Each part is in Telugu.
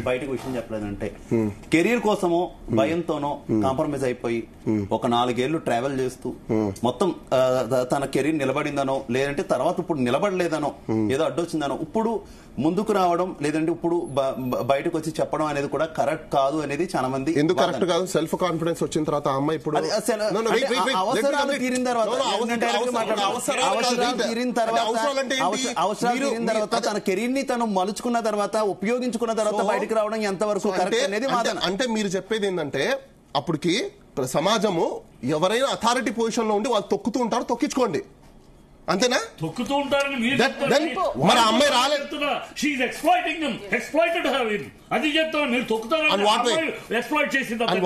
బయటకు విషయం చెప్పలేదంటే కెరీర్ కోసమో భయంతోనో కాంప్రమైజ్ అయిపోయి ఒక 4 ఏళ్లు ట్రావెల్ చేస్తూ మొత్తం తన కెరీర్ నిలబడిందనో లేదంటే తర్వాత ఇప్పుడు నిలబడలేదనో ఏదో అడ్డొచ్చిందనో ఇప్పుడు ముందుకు రావడం లేదంటే ఇప్పుడు బయటకు వచ్చి చెప్పడం అనేది కూడా కరెక్ట్ కాదు అనేది చాలా మంది. ఎందుకు కరెక్ట్ కాదు? సెల్ఫ్ కాన్ఫిడెన్స్ వచ్చిన తర్వాత అమ్మాయి ఇప్పుడు అవసరాలు తీరిన తర్వాత తన కెరీర్ ని తను మలుచుకున్న తర్వాత ఉపయోగించుకున్న తర్వాత బయటకు రావడం ఎంతవరకు కరెక్ట్ అనేది అంటే మీరు చెప్పేది ఏంటంటే అప్పటికి సమాజము ఎవరైనా అథారిటీ పొజిషన్ లో ఉండి వాళ్ళు తొక్కుతూ ఉంటారు, తొక్కించుకోండి అంతేనా? తొక్కుతూ ఉంటారని మరి అమ్మాయి రాలేదు. అది చెప్తాను మీరు తొక్కుతారని ఎక్స్ప్లాయిట్ చేసింది అంటే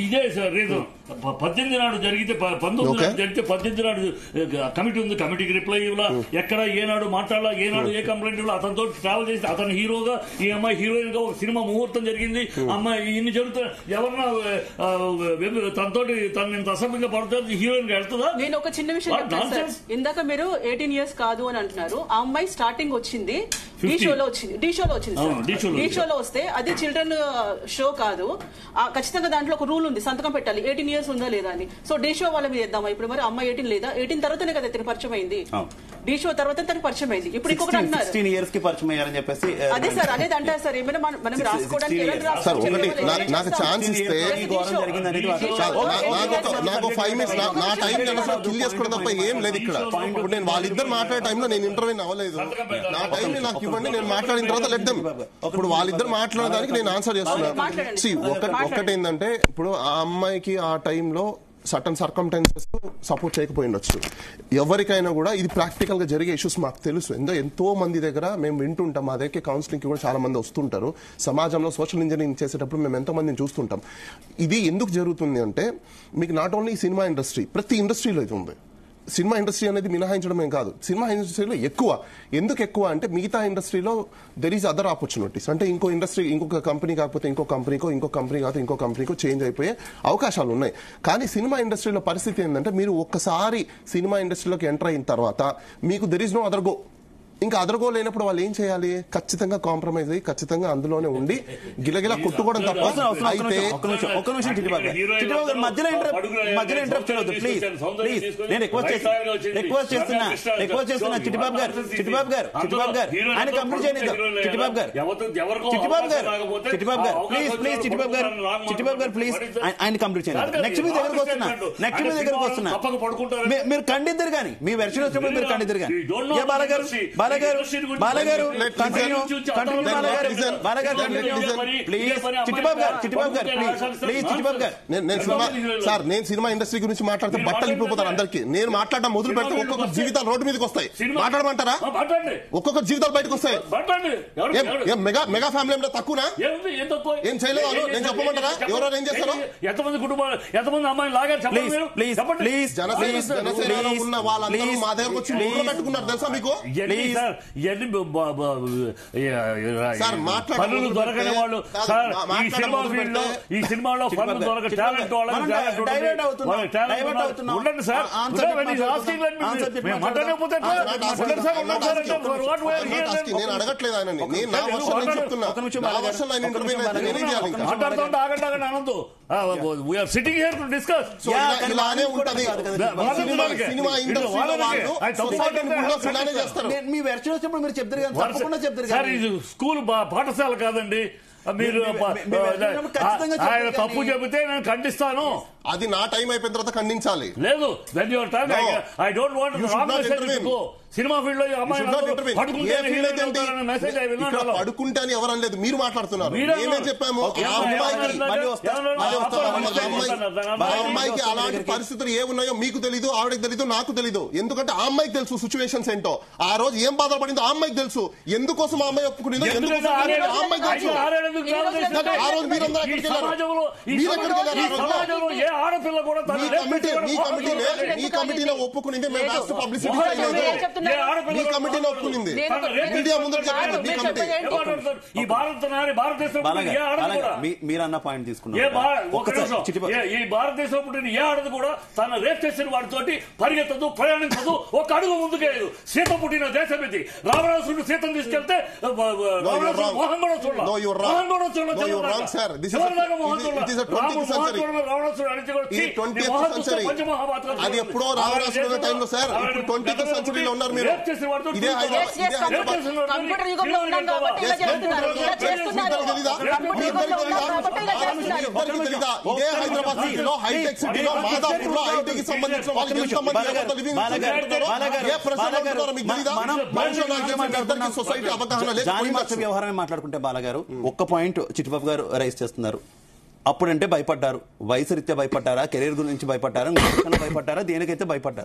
ఇదే రీజన్. 18 నాడు జరిగితే 19 నాడు జరిగితే 18 నాడు కమిటీ ఉంది, కమిటీకి రిప్లై ఇవ్వాల, ఎక్కడ ఏనాడు మాట్లాడాలా, ఏనాడు ఏ కంప్లైంట్ ఇవ్వాలా, అతనితో ట్రావెల్ చేసి అతను హీరోగా ఈ అమ్మాయి హీరోయిన్ గా ఒక సినిమా ముహూర్తం జరిగింది. అమ్మాయి ఇన్ని జరుగుతాయి, ఎవరన్నా తనతోటి తను ఇంత అసభ్యంగా పడుతుంది, హీరోయిన్ గా వెళ్తుందా? నేను ఒక చిన్న విషయం చెప్తాను సార్. ఇందాక మీరు 18 years కాదు అని అంటున్నారు. ఆ అమ్మాయి స్టార్టింగ్ వచ్చింది డి షోలో వస్తే అది చిల్డ్రన్ షో కాదు. ఖచ్చితంగా దాంట్లో ఒక రూల్ ఉంది, సంతకం పెట్టాలి 18 years ఉందా లేదా అని. సో డి షో వాళ్ళ మీద వేద్దామా? ఇప్పుడు మరి అమ్మాయి 18 లేదా? 18 తర్వాతనే కదా తనకి పరిచయం అయింది, డి షో తర్వాత తనకి పరిచయం అయింది. ఇప్పుడు ఇంకొకటి అంటున్నారు 16 years కి పరిచయం అయ్యారని చెప్పేసి. అదే సార్ అనేది అంటారు సార్. ఏమైనా మనం రాసుకోవడానికి నాకు ఛాన్స్ ఇస్తే నాకు 5 minutes నా టైం కిల్ చేసుకోవడం తప్ప ఏం లేదు ఇక్కడ. ఇప్పుడు నేను వాళ్ళిద్దరు మాట్లాడే టైంలో నేను ఇంటర్వ్యూ అవ్వలేదు. నా టైం నాకు ఇవ్వండి, నేను మాట్లాడిన తర్వాత లెడ్దాం. ఇప్పుడు వాళ్ళిద్దరు మాట్లాడడానికి నేను ఆన్సర్ చేస్తున్నాను. ఒకటి ఏంటంటే ఇప్పుడు ఆ అమ్మాయికి ఆ టైంలో సర్టన్ సర్కమ్స్టాన్సెస్ సపోర్ట్ చేయకపోయిండొచ్చు. ఎవరికైనా కూడా ఇది ప్రాక్టికల్ గా జరిగే ఇష్యూస్ మాకు తెలుసు. ఎంతో మంది దగ్గర మేము వింటుంటాం, మా దగ్గర కౌన్సిలింగ్ కి కూడా చాలా మంది వస్తుంటారు. సమాజంలో సోషల్ ఇంజనీరింగ్ చేసేటప్పుడు మేము ఎంతో మందిని చూస్తుంటాం. ఇది ఎందుకు జరుగుతుంది అంటే మీకు నాట్ ఓన్లీ సినిమా ఇండస్ట్రీ, ప్రతి ఇండస్ట్రీలో ఇది ఉంది. సినిమా ఇండస్ట్రీ అనేది మినహాయించడమే కాదు, సినిమా ఇండస్ట్రీలో ఎక్కువ. ఎందుకు ఎక్కువ అంటే మిగతా ఇండస్ట్రీలో దెర్ ఈజ్ అదర్ ఆపర్చునిటీస్. అంటే ఇంకో ఇండస్ట్రీ, ఇంకొక కంపెనీ కాకపోతే ఇంకో కంపెనీకో, ఇంకో కంపెనీ కాకపోతే ఇంకో కంపెనీకో చేంజ్ అయిపోయే అవకాశాలు ఉన్నాయి. కానీ సినిమా ఇండస్ట్రీలో పరిస్థితి ఏంటంటే మీరు ఒక్కసారి సినిమా ఇండస్ట్రీలోకి ఎంటర్ అయిన తర్వాత మీకు there is no other go. ఇంకా అదర్గో లేనప్పుడు వాళ్ళు ఏం చేయాలి? ఖచ్చితంగా కాంప్రమైజ్ అయ్యి ఖచ్చితంగా అందులోనే ఉండి గిలగిలా కొట్టుకోవడం తప్ప. మీరు ఖండిద్దరు కానీ మీ వెర్షన్ వచ్చినప్పుడు మీరు ఖండిద్దరు కానీ. బాలగారు నేను సినిమా ఇండస్ట్రీ గురించి మాట్లాడితే బట్టలు ఇప్పిపోతాను అందరికి. నేను మాట్లాడడం మొదలు పెడితే ఒక్కొక్క జీవితాలు రోడ్డు మీదకి వస్తాయి. మాట్లాడమంటారా? ఒక్కొక్క జీవితాలు బయటకు వస్తాయి. మెగా ఫ్యామిలీ అంటే తక్కువనా? ఏం చేయలేదు నేను చెప్పమంటారా? ఎవరో ఏం చేస్తారో? ఎంతమంది కుటుంబాలు, ఎంతమంది అమ్మాయిలు లాగారు? జనసేనలో ఉన్న వాళ్ళందరూ మా దగ్గరకు వచ్చి పెట్టుకున్నారు తెలుసా మీకు? పనులు దొరకని వాళ్ళు సార్ ఈ సినిమా ఫీల్డ్ లో, ఈ సినిమాలో పనులు దొరక టాలెంట్ ఉండండి సార్. నేను అడగట్లేదు ఆయన, నేను నా వర్షన్ చెప్తున్నా. మాట్లాడుతుంటే ఆగండి Ananthu we are sitting here to discuss. ఇలానే ఉంటది సినిమా ఇండస్ట్రీలో వాళ్ళు ఇలానే చేస్తారు. మీ వెర్షన్ వచ్చినప్పుడు మీరు చెప్తారు కదా, తప్పకుండా చెప్తారు సార్. ఇది స్కూల్ పాఠశాల కాదండి. మీరు ఆయన తప్పు చెబితే నేను ఖండిస్తాను. అది నా టైం అయిపోయిన తర్వాత ఖండించాలి. లేదు I don't want cinema field లో అడుకుంటే అని ఎవరు అనలేదు, మీరు మాట్లాడుతున్నారు. మేమే చెప్పాము అమ్మాయికి అలాంటి పరిస్థితులు ఏమున్నాయో మీకు తెలీదు, ఆవిడకి తెలీదు, నాకు తెలీదు. ఎందుకంటే ఆ అమ్మాయికి తెలుసు సిచ్యువేషన్స్ ఏంటో, ఆ రోజు ఏం బాధపడిందో ఆ అమ్మాయికి తెలుసు. ఎందుకోసం ఆ అమ్మాయి ఒప్పుకునేదో ఆ అమ్మాయికి తెలుసు. ఆ రోజు మీరందరూ ఎక్కడికి వెళ్ళారు? ఆడపిల్ల కూడా మీ కమిటీలో ఒప్పుకునింది మేము రాష్ట్ర పబ్లిసిటీ మీ కమిటీలో ఒప్పుకునింది మీడియా ముందు చెప్పండి మీ కమిటీ ఈ భారతదేశం మీరన్న పాయింట్ తీసుకున్నారు ఈ భారతదేశం పుట్టిన ఏ ఆడది కూడా తన రేప్ చేసిన వాడితోటి పరిగెత్తదు ప్రయాణించదు ఒక అడుగు ముందుకేయదు సీత పుట్టిన దేశం ఇది రావణాసురుడు సీతను తీసుకెళ్తే మోహన్ కూడా అది ఎప్పుడో రావణాసురుడు టైంలో సార్ ఇప్పుడు 20th సెంచరీలో ఉన్నారు మీరు ఇదే హైదరాబాద్ సిటీలో హైటెక్ సిటీలో మాదాపూర్ లో ఐటీకి సంబంధించిన వాళ్ళకి సొసైటీ అవగాహన వ్యవహారమే మాట్లాడుకుంటే బాలగారు ఒక్క పాయింట్ చిట్టిబాబు గారు రైజ్ చేస్తున్నారు. అప్పుడంటే భయపడ్డారు, వయసు రీత్యా భయపడ్డారా, కెరీర్ గురించి భయపడ్డారా, భయపడ్డారా, దేనికైతే భయపడ్డారు.